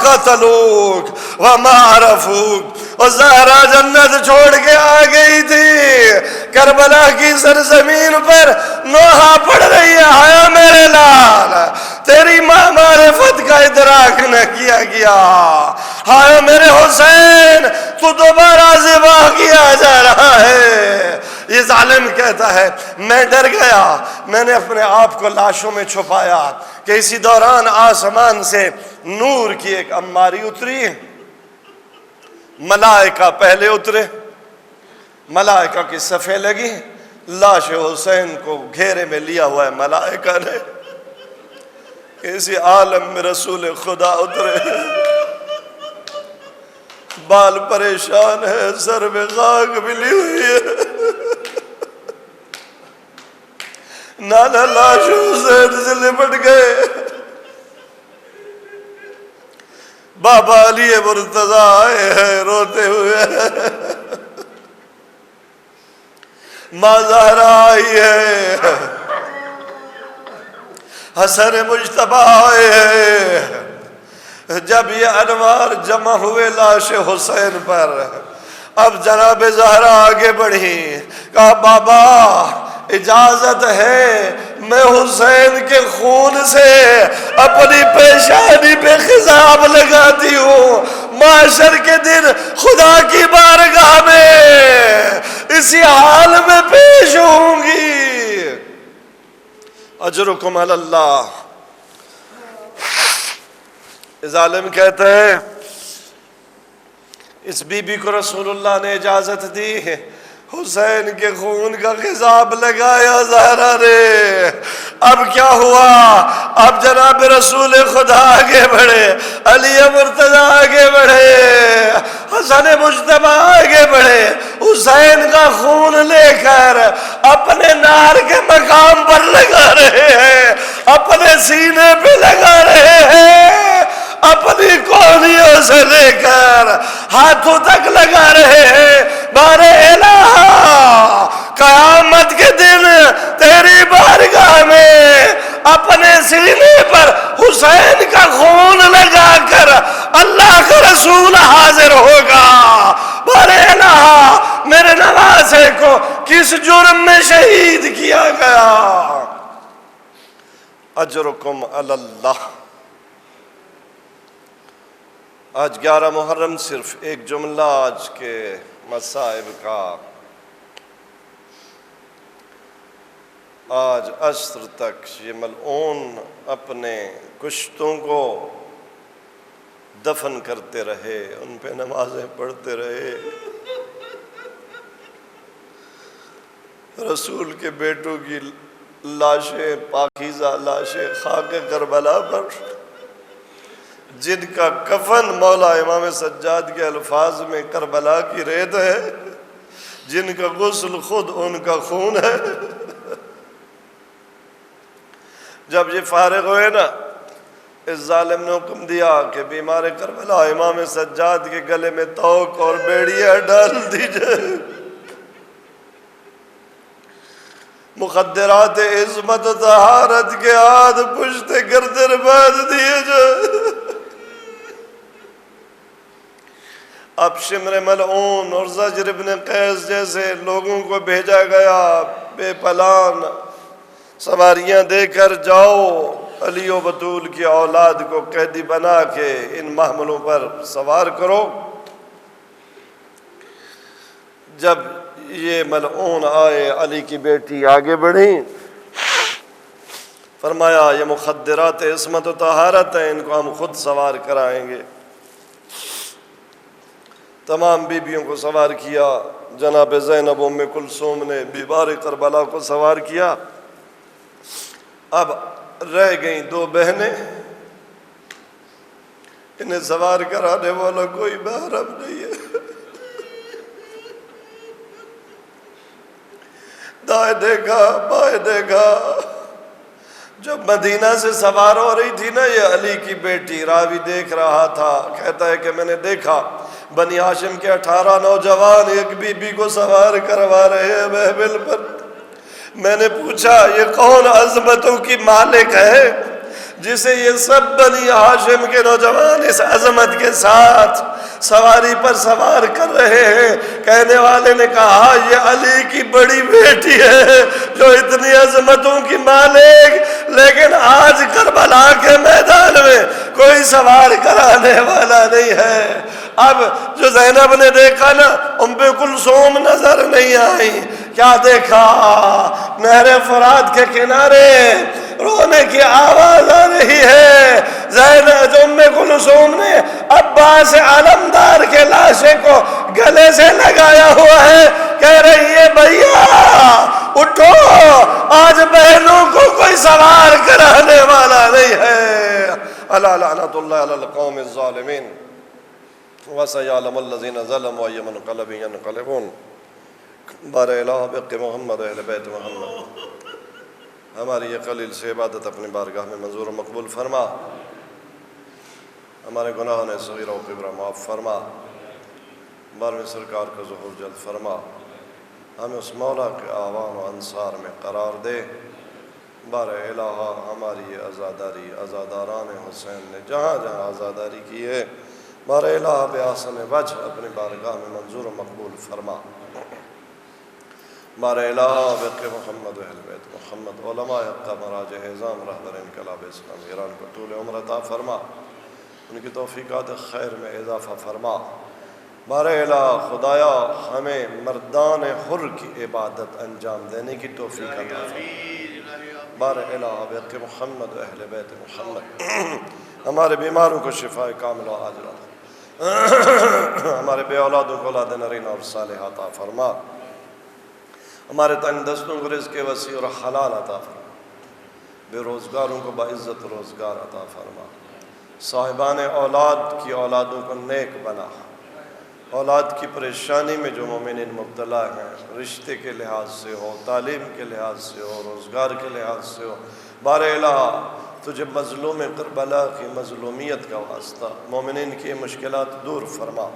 قتلوک وما عرفوک. اور زہرا جنت چھوڑ کے آ گئی تھی، کربلا کی سرزمین پر نوحہ پڑھ رہی ہے، آیا میرے لال تیری ماں معرفت کا ادراک نہ کیا گیا، آیا میرے حسین تو دوبارہ ذبح کیا جا رہا ہے. یہ ظالم کہتا ہے میں ڈر گیا، میں نے اپنے آپ کو لاشوں میں چھپایا کہ اسی دوران آسمان سے نور کی ایک اماری اتری. ملائکہ پہلے اترے، ملائکہ کی صفیں لگی، لاش حسین کو گھیرے میں لیا ہوا ہے ملائکہ نے. اسی عالم میں رسول خدا اترے، بال پریشان ہے، سر میں خاک ملی ہوئی ہے، نانا لاش حسین سے لپٹ گئے. بابا علی مرتضیٰ آئے ہیں روتے ہوئے. ماں زہرا آئی ہے. حسن مجتبیٰ آئے ہیں. جب یہ انوار جمع ہوئے لاش حسین پر، اب جناب زہرا آگے بڑھی. کہا بابا اجازت ہے میں حسین کے خون سے اپنی پیشانی پہ خضاب لگاتی ہوں. معاشر کے دن خدا کی بارگاہ میں اسی حال میں پیش ہوں گی. اجرکم علی اللہ. ظالم کہتے ہیں اس بی بی کو رسول اللہ نے اجازت دی، حسین کے خون کا خضاب لگایا زہرا نے. اب کیا ہوا؟ اب جناب رسول خدا آگے بڑھے، علی مرتضیٰ آگے بڑھے، حسن مجتبیٰ آگے بڑھے. حسین کا خون لے کر اپنے نار کے مقام پر لگا رہے ہیں، اپنے سینے پہ لگا رہے ہیں، اپنی کونیوں سے لے کر ہاتھوں تک لگا رہے ہیں. بارے الہ قیامت کے دن تیری بارگاہ میں اپنے سینے پر حسین کا خون لگا کر اللہ کا رسول حاضر ہوگا. بارے الہ میرے نواسے کو کس جرم میں شہید کیا گیا؟ اجرکم علی اللہ. آج 11 محرم صرف ایک جملہ آج کے مصائب کا. آج عصر تک یہ ملعون اپنے کشتوں کو دفن کرتے رہے، ان پہ نمازیں پڑھتے رہے. رسول کے بیٹوں کی لاشیں، پاکیزہ لاشیں خاک کربلا پر، جن کا کفن مولا امام سجاد کے الفاظ میں کربلا کی ریت ہے، جن کا غسل خود ان کا خون ہے. جب یہ فارغ ہوئے نا، اس ظالم نے حکم دیا کہ بیمار کربلا امام سجاد کے گلے میں توق اور بیڑیاں ڈال دی جائے، مخدرات عصمت و طہارت کے ہاتھ پشت گردن باندھ دیے جائے. اب شمر ملعون اور زجر ابن قیس جیسے لوگوں کو بھیجا گیا، بے پلان سواریاں دے کر جاؤ، علی و بطول کی اولاد کو قیدی بنا کے ان محملوں پر سوار کرو. جب یہ ملعون آئے، علی کی بیٹی آگے بڑھی، فرمایا یہ مخدرات عصمت و طہارت ہیں، ان کو ہم خود سوار کرائیں گے. تمام بیبیوں کو سوار کیا. جناب زینب ام کلثوم نے بیمار کربلا کو سوار کیا. اب رہ گئیں 2 بہنیں، انہیں سوار کرانے والا کوئی محرم نہیں ہے. دائیں دیکھا بائیں دیکھا. جب مدینہ سے سوار ہو رہی تھی نا یہ علی کی بیٹی، راوی دیکھ رہا تھا، کہتا ہے کہ میں نے دیکھا بنی ہاشم کے 18 نوجوان ایک بی بی کو سوار کروا رہے ہیں محمل پر. میں نے پوچھا یہ کون عظمتوں کی مالک ہے جسے یہ سب بنی ہاشم کے نوجوان اس عظمت کے ساتھ سواری پر سوار کر رہے ہیں؟ کہنے والے نے کہا یہ علی کی بڑی بیٹی ہے جو اتنی عظمتوں کی مالک، لیکن آج کربلا کے میدان میں کوئی سوار کرانے والا نہیں ہے. اب جو زینب نے دیکھا نا، ام کلثوم نظر نہیں آئی. کیا دیکھا؟ نہر فرات کے کنارے رونے کی آواز آ رہی ہے. زینب ام کلثوم نے عباس علمدار کے لاشے کو گلے سے لگایا ہوا ہے، کہہ رہی ہے بھیا اٹھو، آج بہنوں کو کوئی سوار کرانے والا نہیں ہے. الا لعنت اللہ علی القوم الظالمین وسيعلم الذين ظلموا أي منقلب ينقلبون. بارے الہ بق محمد اہل بیت محمد. ہماری یہ قلیل سے عبادت اپنی بارگاہ میں منظور و مقبول فرما، ہمارے گناہوں نے صغیرہ و کبیرہ معاف فرما، بارہویں سرکار کا ظہور جلد فرما، ہمیں اس مولا کے اعوان و انصار میں قرار دے۔ بار الہ ہماری یہ عزاداری عزاداران حسین نے جہاں جہاں عزاداری کی ہے، بار الہ بحسن وجہ اپنی بارگاہ میں منظور و مقبول فرما۔ بار الہ بق محمد و اہل بیت محمد، علماء حقہ مراج اعظام رہبر انقلاب اسلام ایران کو طول عمر عطا فرما، ان کی توفیقات خیر میں اضافہ فرما۔ بار الہ خدایا ہمیں مردان حر کی عبادت انجام دینے کی توفیق عطا فرما۔ بار الہ بق محمد و اہل بیت محمد، ہمارے بیماروں کو شفاء کامل و عاجلہ، ہمارے بے اولادوں کو اولاد نرین اور صالحہ عطا فرما، ہمارے تنگ دستوں کو رزق وسیع اور حلال عطا فرما، بے روزگاروں کو باعزت روزگار عطا فرما، صاحبان اولاد کی اولادوں کو نیک بنا، اولاد کی پریشانی میں جو مومنین مبتلا ہیں، رشتے کے لحاظ سے ہو، تعلیم کے لحاظ سے ہو، روزگار کے لحاظ سے ہو، بار الہ تجھے مظلوم کربلا کی مظلومیت کا واسطہ مومنین کی مشکلات دور فرما۔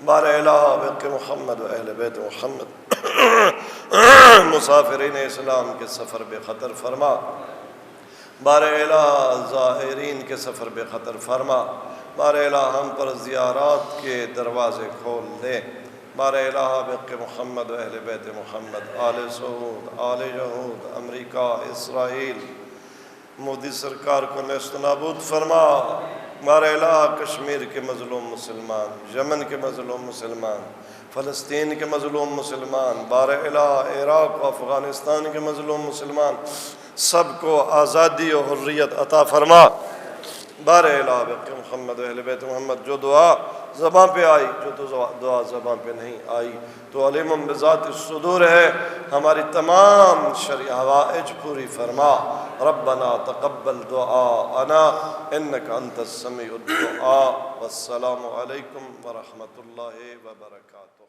بار الہ بق محمد و اہل بیت محمد، مسافرین اسلام کے سفر بے خطر فرما، بار الہ زائرین کے سفر بے خطر فرما، بار الہ ہم پر زیارات کے دروازے کھول دے، بار الہ بق محمد و اہل بیت محمد، آل سعود، آل یہود، امریکہ، اسرائیل، مودی سرکار کو نیست و نابود فرما۔ بار الہ کشمیر کے مظلوم مسلمان، یمن کے مظلوم مسلمان، فلسطین کے مظلوم مسلمان، بار الہ عراق و افغانستان کے مظلوم مسلمان، سب کو آزادی و حریت عطا فرما۔ بار الہ بق محمد و اہل بیت محمد، جو دعا زباں پہ آئی، جو دعا زباں پہ نہیں آئی، تو علیم بذات الصدور ہے، ہماری تمام شرعی حوائج پوری فرما۔ ربنا تقبل دعاءنا انک انت السمیع الدعاء، والسلام علیکم ورحمۃ اللہ وبرکاتہ۔